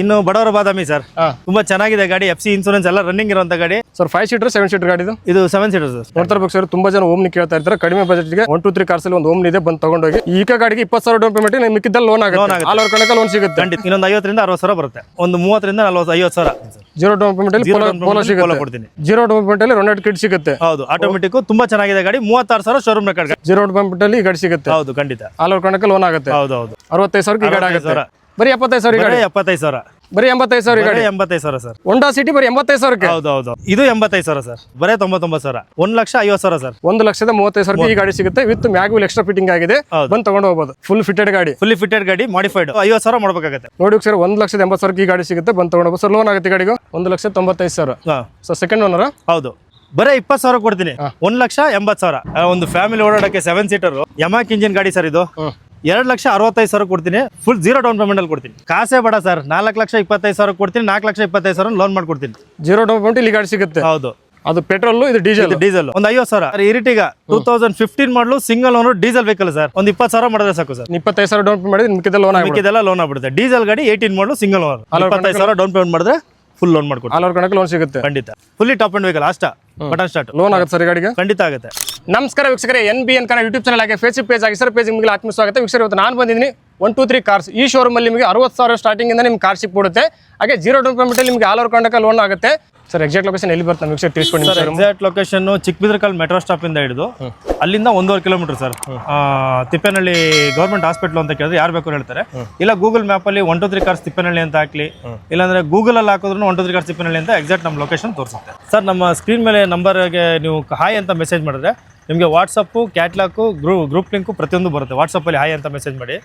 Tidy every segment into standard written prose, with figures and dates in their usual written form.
ಇನ್ನು ಬಡವರ ಬಾದಾಮಿ ಸರ್. ತುಂಬಾ ಚೆನ್ನಾಗಿದೆ ಗಾಡಿ. FC ಇನ್ಸೂರೆನ್ಸ್ ಎಲ್ಲ ರನ್ನಿಂಗ್ ಇರುವಂತ ಗಾಡಿ ಸರ್. 5 ಸೀಟರ್ 7 ಸೀಟರ್ ಗಾಡಿ ಇದು 7 ಸೀಟರ್ ಸರ್. ನೋಡ್ತಿರ್ಬೇಕು ಸರ್, ತುಂಬಾ ಜನ ಓಮ್ನಿ ಕೇಳ್ತಾ ಇರ್ತಾರೆ. ಕಡಿಮೆ ಬಜೆಟ್ಗೆ 1 2 3 ಕಾರ್ಸ್ ಅಲ್ಲಿ ಒಂದು ಓಮ್ನಿ ಇದೆ, ಬಂದು ತಗೊಂಡೋಗಿ. ಈಗ ಗಾಡಿಗೆ 20,000 ಡೌನ್ ಪೇಮೆಂಟ್, ನಿಮ್ಗೆ ಮಿಕ್ಕಿದ್ದಲ್ಲಿ ಲೋನ್ ಆಗುತ್ತೆ. ಆಲ್ ಓವರ್ ಕರ್ನಾಟಕ ಲೋನ್ ಸಿಗುತ್ತೆ. ಇನ್ನೊಂದು 50 ರಿಂದ 60,000 ಬರುತ್ತೆ. ಒಂದು 30 ರಿಂದ 50,000 ಜೀರೋ ಡೌನ್ ಪೇಮೆಂಟ್ ಅಲ್ಲಿ ಪೋಲೋ ಸಿಗುತ್ತೆ. ಕೊಡ್ತೀನಿ. ಜೀರೋ ಡೌನ್ ಪೇಮೆಂಟ್ ಅಲ್ಲಿ ರೊನೆಟ್ ಕಿಟ್ ಸಿಗುತ್ತೆ. ಹೌದು, ಆಟೋಮೆಟಿಕ್ ತುಂಬಾ ಚೆನ್ನಾಗಿದೆ ಗಾಡಿ. 36,000 showroom record. Zero down payment ಅಲ್ಲಿ ಗಾಡಿ ಸಿಗುತ್ತೆ. ಹೌದು, ಖಂಡಿತ. ಆಲ್ ಓವರ್ ಕರ್ನಾಟಕ ಲೋನ್ ಆಗುತ್ತೆ. ಹೌದು ಹೌದು. 65,000 ಗಾಡಿ ಆಗುತ್ತೆ. ಬರೀ 75,000 ಗಾಡಿ. 75,000 ಬರೀ 85,000 ಗಾಡಿ. 85,000 ಸರ್. ಹೋಂಡಾ ಸಿಟಿ ಬರೀ 85,000. ಹೌದು ಹೌದು. ಇದು 85,000 ಸರ್. ಬರೀ 99,000. 1,50,000 ಸರ್. 1,35,000 ಈ ಗಾಡಿ ಸಿಗುತ್ತೆ. ವಿತ್ ಮ್ಯಾಗ್ವಿಲ್ ಎಕ್ಸ್ಟ್ರಾ ಫಿಟ್ಟಿಂಗ್ ಆಗಿದೆ. ಬಂದು ತಗೊಂಡು ಹೋಗಬಹುದು. ಫುಲ್ ಫಿಟೆಡ್ ಗಾಡಿ. ಫುಲ್ಲಿ ಫಿಟೆಡ್ ಗಾಡಿ, ಮಾಡಿಫೈಡ್. 50,000 ಮಾಡಬೇಕಾಗುತ್ತೆ. ನೋಡಿ ಸರ್, 1,80,000 ಈ ಗಾಡಿ ಸಿಗುತ್ತೆ. ಬಂದು ತಗೊಂಡು ಹೋಗಬಹುದು ಸರ್. ಲೋನ್ ಆಗುತ್ತೆ ಗಾಡಿಗೆ 1,95,000. So second owner. ಹೌದು, ಬರೀ 20,000 ಕೊಡ್ತೀನಿ. 1,80,000. ಒಂದು ಫ್ಯಾಮಿಲಿ ಓಡಾಡಕ್ಕೆ 7 ಸೀಟರ್ ಯಮಾಕ್ ಇಂಜಿನ್ ಗಾಡಿ ಸರ್. ಇದು 2,65,000 ಕೊಡ್ತೀನಿ. ಫುಲ್ ಜೀರೋ ಡೌನ್ ಪೇಮೆಂಟ್ ಅಲ್ಲಿ ಕೊಡ್ತೀನಿ. ಕಾಸೇ ಬೇಡ ಸರ್. 4,25,000 ಕೊಡ್ತೀನಿ. 4,25,000 ಲೋನ್ ಮಾಡ್ಕೊಡ್ತೀನಿ. ಜೀರೋ ಡೌನ್ ಪೇಮೆಂಟ್ ಇಲ್ಲಿ ಗಾಡಿ ಸಿಗುತ್ತೆ. ಹೌದು, ಅದು ಪೆಟ್ರೋಲ್, ಇದು ಡೀಸೆಲ್. ಒಂದು 50,000. ಇರಿಟಿಗ 2015 ಮಾಡಲು single owner diesel vehicle sir. ಒಂದು 20,000 ಮಾಡಿದ್ರೆ ಸಾಕು ಸರ್. 25,000 ಡೌನ್ ಪೇಮೆಂಟ್ ಮಾಡಿದ್ರೆ ಮಿಕ್ಕಿದೆಲ್ಲ ಲೋನ್ ಆಗ್ಬಿಡುತ್ತೆ. ಡೀಸೆಲ್ ಗಾಡಿ 18 ಮಾಡಲು ಸಿಂಗಲ್ ಓನರ್. 25,000 ಡೌನ್ ಪೇಮೆಂಟ್ ಮಾಡಿದ್ರೆ ಫುಲ್ ಲೋನ್ ಮಾಡ್ಕೊಡ್ತೀನಿ. ಆಲ್ ಓವರ್ ಕರ್ನಾಟಕ ಲೋನ್ ಸಿಗುತ್ತೆ. ಖಂಡಿತ. Fully top and vehicle. ಅಷ್ಟ ಬಟನ್ ಸ್ಟಾರ್ಟ್. ಲೋನ್ ಆಗುತ್ತೆ ಸರ್ ಗಾಡಿಗೆ. ಖಂಡಿತ ಆಗುತ್ತೆ. ನಮಸ್ಕಾರ ವೀಕ್ಷಕರೇ, NBN ಕನ್ನಡ ಯೂಟ್ಯೂಬ್ ಚಾನಲ್ ಆಗಿ ಫೇಸ್ಬುಕ್ ಪೇಜ್ ಆಗಿ ಸರ್ ಪೇಜ್ ನಿಮಗೆ ಆತ್ಮ ಸ್ವಾಗತ. ವೀಕ್ಷಕರೇ, ಇವತ್ತು ನಾನು ಬಂದಿದ್ದೀನಿ 1 2 3 ಕಾರ್ಸ್. ಈ ಶೋರೂಮ್ ಅಲ್ಲಿ ನಿಮಗೆ 60,000 ಸ್ಟಾರ್ಟಿಂಗ್ ಇಂದ ನಿಮ್ಗೆ ಕಾರ್ ಸಿಕ್ಬಿಡುತ್ತೆ. ಹಾಗೆ ಜೀರೋ ಡೌನ್ ಪೇಮೆಂಟ್ ಅಲ್ಲಿ ನಿಮಗೆ ಆಲ್ ಓವರ್ ಕರ್ನಾಟಕ ಲೋನ್ ಆಗುತ್ತೆ. ಸರ್ ಎಕ್ಸಾಕ್ಟ್ ಲೊಕೇಶನ್ ಎಲ್ಲಿ ಬರುತ್ತೆ ವೀಕ್ಷಕರು ತಿಳಿಸ್ಕೊಂಡು. Sir exact location Chikkabidarakal metro stop ಇಂದ ಹಿಡಿದು ಅಲ್ಲಿಂದ 1.5 kilometre sir. Thippenahalli government hospital ಅಂತ ಕೇಳಿದ್ರೆ ಯಾರು ಬೇಕಾದ್ರು ಹೇಳ್ತಾರೆ. ಇಲ್ಲ ಗೂಗಲ್ ಮ್ಯಾಪ್ ಅಲ್ಲಿ 1 2 3 ಕಾರ್ಸ್ ತಿಪ್ಪೇನಹಳ್ಳಿ ಅಂತ ಹಾಕ್ಲಿ, ಇಲ್ಲಾಂದ್ರೆ ಗೂಗಲ್ ಅಲ್ಲಿ ಹಾಕಿದ್ರು 1 2 3 ಕಾರ್ಸ್ ತಿಪ್ಪೇನಹಳ್ಳಿ ಅಂತ ಎಕ್ಸಾಕ್ಟ್ ನಮ್ಮ ಲೊಕೇಶನ್ ತೋರಿಸುತ್ತೆ ಸರ್. ನಮ್ಮ ಸ್ಕ್ರೀನ್ ಮೇಲೆ ನಂಬರ್ಗೆ ನೀವು ಹಾಯ್ ಅಂತ ಮೆಸೇಜ್ ಮಾಡಿದ್ರೆ ನಿಮಗೆ ವಾಟ್ಸಪ್, ಕ್ಯಾಟ್ಲಾಕು, ಗ್ರೂಪ್ ಲಿಂಕು ಪ್ರತಿಯೊಂದು ಬರುತ್ತೆ. ವಾಟ್ಸಪ್ ಅಲ್ಲಿ ಹಾಯ್ ಅಂತ ಮೆಸೇಜ್ ಮಾಡಿ,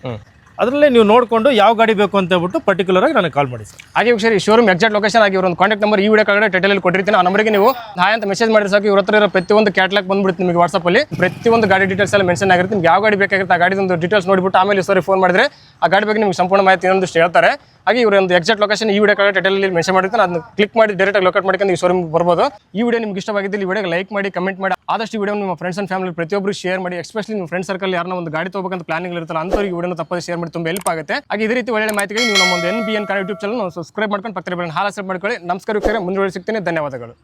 ಅದರಲ್ಲಿ ನೀವು ನೋಡಿಕೊಂಡು ಯಾವ ಗಾಡಿ ಬೇಕು ಅಂತ ಹೇಳ್ಬಿಟ್ಟು ಪರ್ಟಿಕ್ಯುಲರ್ ಆಗಿ ನನಗೆ ಕಾಲ್ ಮಾಡಿ ಸರ್. ಹಾಗೆ ವೀಕ್ಷಕರೇ, ಈ ಶೋರೂಮ್ ಎಕ್ಸಾಕ್ಟ್ ಲೊಕೇಶನ್ ಆಗಿ ಒಂದು ಕಾಂಟ್ಯಾಕ್ಟ್ ನಂಬರ್ ಈ ವಿಡಿಯೋ ಕೆಳಗಡೆ ಟೈಟಲ್ ಕೊಟ್ಟಿರ್ತೀನಿ. ಆ ನಂಬರ್ಗೆ ನೀವು ಹಾಯ್ ಅಂತ ಮೆಸೇಜ್ ಮಾಡಿದ್ರೆ ಸಾಕು. ಇವ್ರ ಹತ್ರ ಇರೋ ಪ್ರತಿಯೊಂದು ಕ್ಯಾಟ್ಲಾಗ್ ಬಂದ್ಬಿಡುತ್ತೆ ನಿಮಗೆ ವಾಟ್ಸಪ್ ಅಲ್ಲಿ. ಪ್ರತಿಯೊಂದು ಗಾಡಿ ಡೀಟೇಲ್ಸ್ ಎಲ್ಲ ಮೆನ್ಷನ್ ಆಗಿರುತ್ತೆ. ನಿಮ್ಗೆ ಯಾವ ಗಾಡಿ ಬೇಕಾಗಿರುತ್ತೆ ಆ ಗಾಡಿದೊಂದು ಡೀಟೇಲ್ಸ್ ನೋಡಿಬಿಟ್ಟು ಆಮೇಲೆ ಸರಿ ಫೋನ್ ಮಾಡಿದ್ರೆ ಆ ಗಾಡಿ ಬಗ್ಗೆ ನಿಮ್ಗೆ ಸಂಪೂರ್ಣ ಮಾಹಿತಿ ಇನ್ನೊಂದಿಷ್ಟು ಹೇಳ್ತಾರೆ. ಹಾಗೆ ಇವರು ಒಂದು ಎಕ್ಸಾಕ್ಟ್ ಲೊಕೇಶನ್ ಈ ವಿಡಿಯೋ ಕೆಳಗಡೆ ಟೈಟಲ್ ಮೆನ್ಷನ್ ಮಾಡಿರ್ತಾರೆ. ಅದನ್ನ ಕ್ಲಿಕ್ ಮಾಡಿ ಡೈರೆಕ್ಟ್ ಆಗಿ ಲೊಕೇಟ್ ಮಾಡ್ಕೊಂಡು ಈ ಶೋರೂಮ್ ಬರ್ಬೋದು. ಈ ವಿಡಿಯೋ ನಿಮ್ಗೆ ಇಷ್ಟವಾಗಿದ್ದಲ್ಲಿ ಈ ವಿಡಿಯೋಗೆ ಲೈಕ್ ಮಾಡಿ, ಕಮೆಂಟ್ ಮಾಡಿ. ಆದಷ್ಟು ವಿಡಿಯೋ ನಿಮ್ಮ ಫ್ರೆಂಡ್ಸ್ ಅಂಡ್ ಫ್ಯಾಮಿಲಿ ಪ್ರತಿಯೊಬ್ಬರು ಶೇರ್ ಮಾಡಿ. ಎಸ್ಪೆಷಲಿ ನಿಮ್ಮ ಫ್ರೆಂಡ್ ಸರ್ಕಲ್ ಯಾರನ್ನ ಒಂದು ಗಾಡಿ ತಗೋಬೇಕಂತ ಪ್ಲಾನಿಂಗ್ ಇರ್ತಾರೆ ಅಂತವ್ರಿಗೆ ವಿಡಿಯೋನ ತಪ್ಪದೆ ಶೇರ್ ಮಾಡಿ, ತುಂಬ ಹೆಲ್ಪ್ ಆಗುತ್ತೆ. ಹಾಗೆ ಇದೇ ರೀತಿ ಒಳ್ಳೆ ಮಾಹಿತಿಗೆ ನೀವು ನಮ್ಮ ಒಂದು NBN Kannada YouTube channel subscribe ಮಾಡ್ಕೊಂಡು ಪಕ್ಕದಲ್ಲಿ ಹಾಲ್ ಸಬ್ಸ್ಕ್ರೈಬ್ ಮಾಡ್ಕೊಳ್ಳಿ. ನಮಸ್ಕಾರ ವೀಕ್ಷಕರೇ, ಮುಂದೆ ಸಿಗ್ತೀನಿ. ಧನ್ಯವಾದಗಳು.